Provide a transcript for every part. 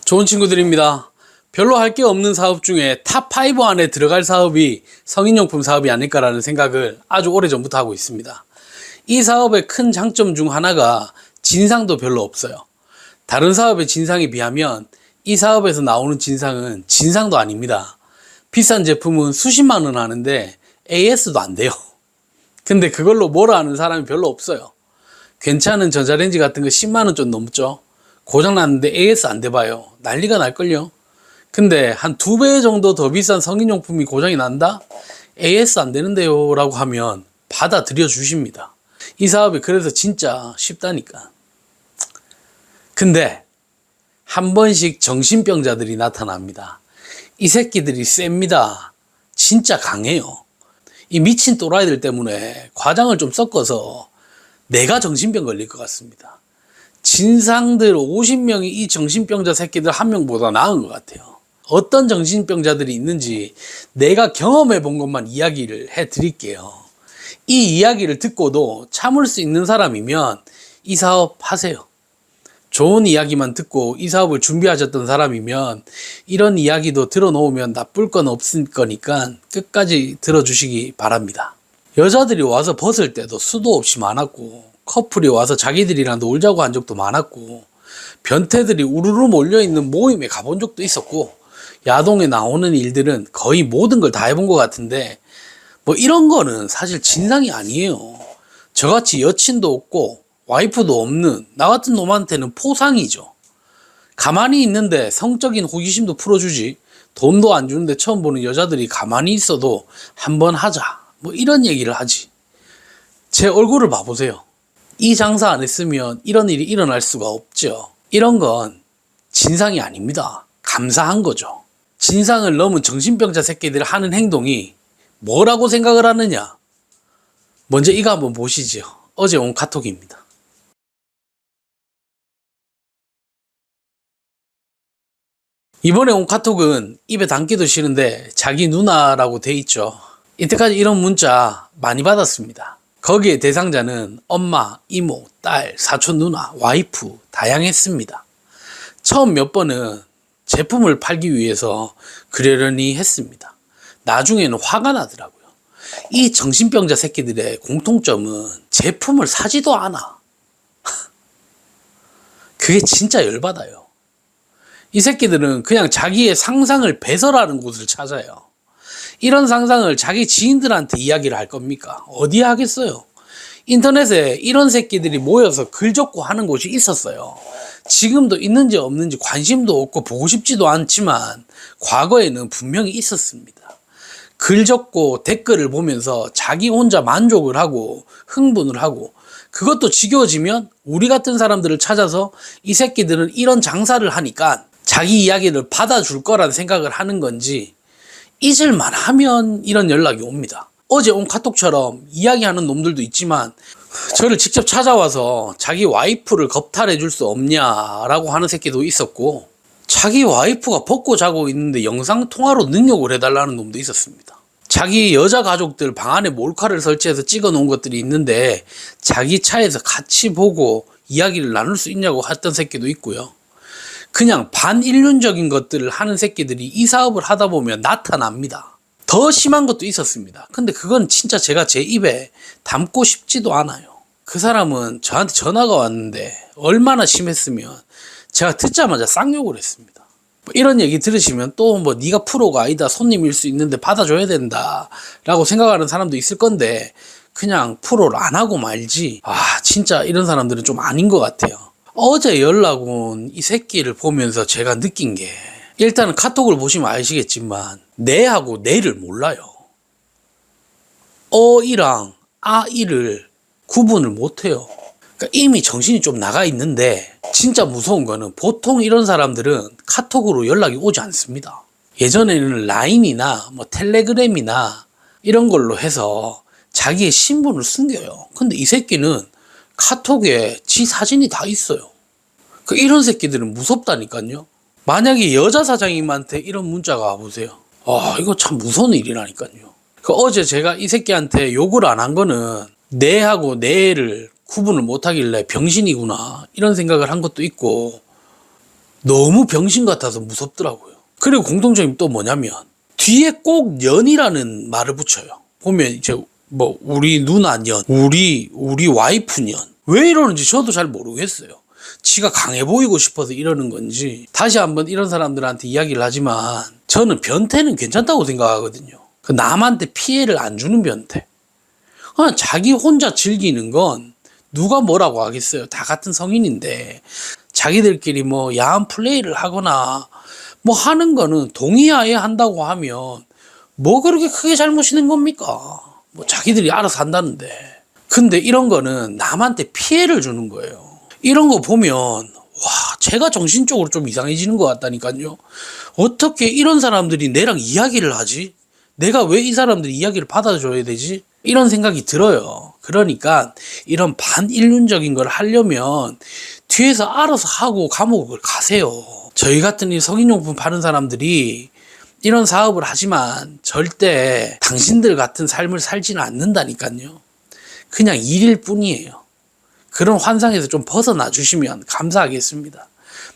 좋은 친구들입니다. 별로 할 게 없는 사업 중에 탑5 안에 들어갈 사업이 성인용품 사업이 아닐까라는 생각을 아주 오래전부터 하고 있습니다. 이 사업의 큰 장점 중 하나가 진상도 별로 없어요. 다른 사업의 진상에 비하면 이 사업에서 나오는 진상은 진상도 아닙니다. 비싼 제품은 수십만 원 하는데 AS도 안 돼요. 근데 그걸로 뭐라 하는 사람이 별로 없어요. 괜찮은 전자레인지 같은 거 10만 원 좀 넘죠. 고장났는데 AS 안 돼봐요. 난리가 날걸요. 근데 한 2배 정도 더 비싼 성인용품이 고장이 난다? AS 안 되는데요 라고 하면 받아들여 주십니다. 이 사업이 그래서 진짜 쉽다니까. 근데 한 번씩 정신병자들이 나타납니다. 이 새끼들이 셉니다. 진짜 강해요. 이 미친 또라이들 때문에 과장을 좀 섞어서 내가 정신병 걸릴 것 같습니다. 진상들 50명이 이 정신병자 새끼들 한 명보다 나은 것 같아요. 어떤 정신병자들이 있는지 내가 경험해 본 것만 이야기를 해 드릴게요. 이 이야기를 듣고도 참을 수 있는 사람이면 이 사업 하세요. 좋은 이야기만 듣고 이 사업을 준비하셨던 사람이면 이런 이야기도 들어놓으면 나쁠 건 없을 거니까 끝까지 들어주시기 바랍니다. 여자들이 와서 벗을 때도 수도 없이 많았고, 커플이 와서 자기들이랑 놀자고 한 적도 많았고, 변태들이 우르르 몰려있는 모임에 가본 적도 있었고, 야동에 나오는 일들은 거의 모든 걸 다 해본 것 같은데, 뭐 이런 거는 사실 진상이 아니에요. 저같이 여친도 없고 와이프도 없는 나 같은 놈한테는 포상이죠. 가만히 있는데 성적인 호기심도 풀어주지, 돈도 안 주는데 처음 보는 여자들이 가만히 있어도 한번 하자, 뭐 이런 얘기를 하지. 제 얼굴을 봐보세요. 이 장사 안 했으면 이런 일이 일어날 수가 없죠. 이런 건 진상이 아닙니다. 감사한 거죠. 진상을 넘은 정신병자 새끼들이 하는 행동이 뭐라고 생각을 하느냐? 먼저 이거 한번 보시죠. 어제 온 카톡입니다. 이번에 온 카톡은 입에 담기도 싫은데 자기 누나라고 돼 있죠. 이때까지 이런 문자 많이 받았습니다. 거기에 대상자는 엄마, 이모, 딸, 사촌 누나, 와이프 다양했습니다. 처음 몇 번은 제품을 팔기 위해서 그러려니 했습니다. 나중에는 화가 나더라고요. 이 정신병자 새끼들의 공통점은 제품을 사지도 않아. 그게 진짜 열받아요. 이 새끼들은 그냥 자기의 상상을 배설하는 곳을 찾아요. 이런 상상을 자기 지인들한테 이야기를 할 겁니까? 어디에 하겠어요? 인터넷에 이런 새끼들이 모여서 글 적고 하는 곳이 있었어요. 지금도 있는지 없는지 관심도 없고 보고 싶지도 않지만 과거에는 분명히 있었습니다. 글 적고 댓글을 보면서 자기 혼자 만족을 하고 흥분을 하고, 그것도 지겨워지면 우리 같은 사람들을 찾아서 이 새끼들은 이런 장사를 하니까 자기 이야기를 받아줄 거라는 생각을 하는 건지, 잊을만 하면 이런 연락이 옵니다. 어제 온 카톡처럼 이야기하는 놈들도 있지만 저를 직접 찾아와서 자기 와이프를 겁탈해 줄 수 없냐라고 하는 새끼도 있었고, 자기 와이프가 벗고 자고 있는데 영상통화로 능욕을 해달라는 놈도 있었습니다. 자기 여자 가족들 방 안에 몰카를 설치해서 찍어 놓은 것들이 있는데 자기 차에서 같이 보고 이야기를 나눌 수 있냐고 했던 새끼도 있고요. 그냥 반인륜적인 것들을 하는 새끼들이 이 사업을 하다 보면 나타납니다. 더 심한 것도 있었습니다. 근데 그건 진짜 제가 제 입에 담고 싶지도 않아요. 그 사람은 저한테 전화가 왔는데 얼마나 심했으면 제가 듣자마자 쌍욕을 했습니다. 뭐 이런 얘기 들으시면 또 뭐 네가 프로가 아니다, 손님일 수 있는데 받아줘야 된다 라고 생각하는 사람도 있을 건데, 그냥 프로를 안 하고 말지. 진짜 이런 사람들은 좀 아닌 것 같아요. 어제 연락 온 이 새끼를 보면서 제가 느낀 게, 일단은 카톡을 보시면 아시겠지만 네하고 네를 몰라요. 어이랑 아이를 구분을 못해요. 그러니까 이미 정신이 좀 나가 있는데, 진짜 무서운 거는 보통 이런 사람들은 카톡으로 연락이 오지 않습니다. 예전에는 라인이나 뭐 텔레그램이나 이런 걸로 해서 자기의 신분을 숨겨요. 근데 이 새끼는 카톡에 지 사진이 다 있어요. 이런 새끼들은 무섭다니까요. 만약에 여자 사장님한테 이런 문자가 와보세요. 이거 참 무서운 일이라니까요. 어제 제가 이 새끼한테 욕을 안 한 거는 네하고 네를 구분을 못하길래 병신이구나 이런 생각을 한 것도 있고, 너무 병신 같아서 무섭더라고요. 그리고 공통점이 또 뭐냐면 뒤에 꼭 년이라는 말을 붙여요. 보면 이제 뭐 우리 누나 년, 우리 와이프 년. 왜 이러는지 저도 잘 모르겠어요. 지가 강해 보이고 싶어서 이러는 건지. 다시 한번 이런 사람들한테 이야기를 하지만 저는 변태는 괜찮다고 생각하거든요. 그 남한테 피해를 안 주는 변태. 그냥 자기 혼자 즐기는 건 누가 뭐라고 하겠어요. 다 같은 성인인데 자기들끼리 뭐 야한 플레이를 하거나 뭐 하는 거는 동의하에 한다고 하면 뭐 그렇게 크게 잘못 있는 겁니까? 뭐 자기들이 알아서 한다는데. 근데 이런 거는 남한테 피해를 주는 거예요. 이런 거 보면 와, 제가 정신적으로 좀 이상해지는 것 같다니까요. 어떻게 이런 사람들이 내랑 이야기를 하지? 내가 왜 이 사람들이 이야기를 받아줘야 되지? 이런 생각이 들어요. 그러니까 이런 반인륜적인 걸 하려면 뒤에서 알아서 하고 감옥을 가세요. 저희 같은 이 성인용품 파는 사람들이 이런 사업을 하지만 절대 당신들 같은 삶을 살지는 않는다니까요. 그냥 일일 뿐이에요. 그런 환상에서 좀 벗어나 주시면 감사하겠습니다.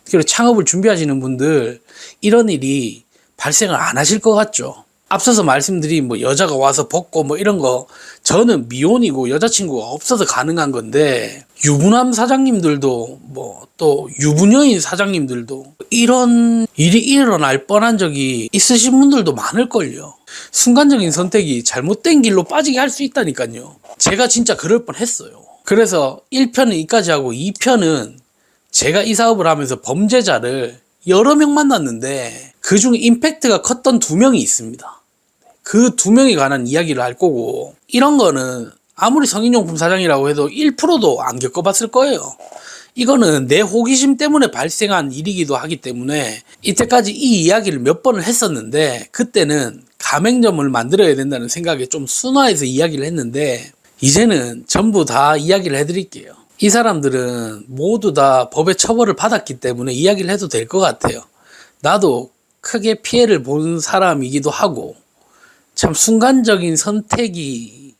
그리고 창업을 준비하시는 분들 이런 일이 발생을 안 하실 것 같죠? 앞서서 말씀드린 뭐 여자가 와서 벗고 뭐 이런 거 저는 미혼이고 여자친구가 없어서 가능한 건데 유부남 사장님들도 뭐 또 유부녀인 사장님들도 이런 일이 일어날 뻔한 적이 있으신 분들도 많을걸요. 순간적인 선택이 잘못된 길로 빠지게 할 수 있다니까요. 제가 진짜 그럴 뻔했어요. 그래서 1편은 이까지 하고 2편은 제가 이 사업을 하면서 범죄자를 여러 명 만났는데 그중 임팩트가 컸던 2명이 있습니다. 그 2명에 관한 이야기를 할 거고 이런 거는 아무리 성인용품 사장이라고 해도 1%도 안 겪어봤을 거예요. 이거는 내 호기심 때문에 발생한 일이기도 하기 때문에 이때까지 이 이야기를 몇 번을 했었는데 그때는 가맹점을 만들어야 된다는 생각에 좀 순화해서 이야기를 했는데 이제는 전부 다 이야기를 해드릴게요. 이 사람들은 모두 다 법의 처벌을 받았기 때문에 이야기를 해도 될 것 같아요. 나도 크게 피해를 본 사람이기도 하고 참 순간적인 선택이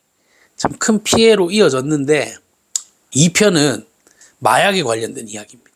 참 큰 피해로 이어졌는데 2편은 마약에 관련된 이야기입니다.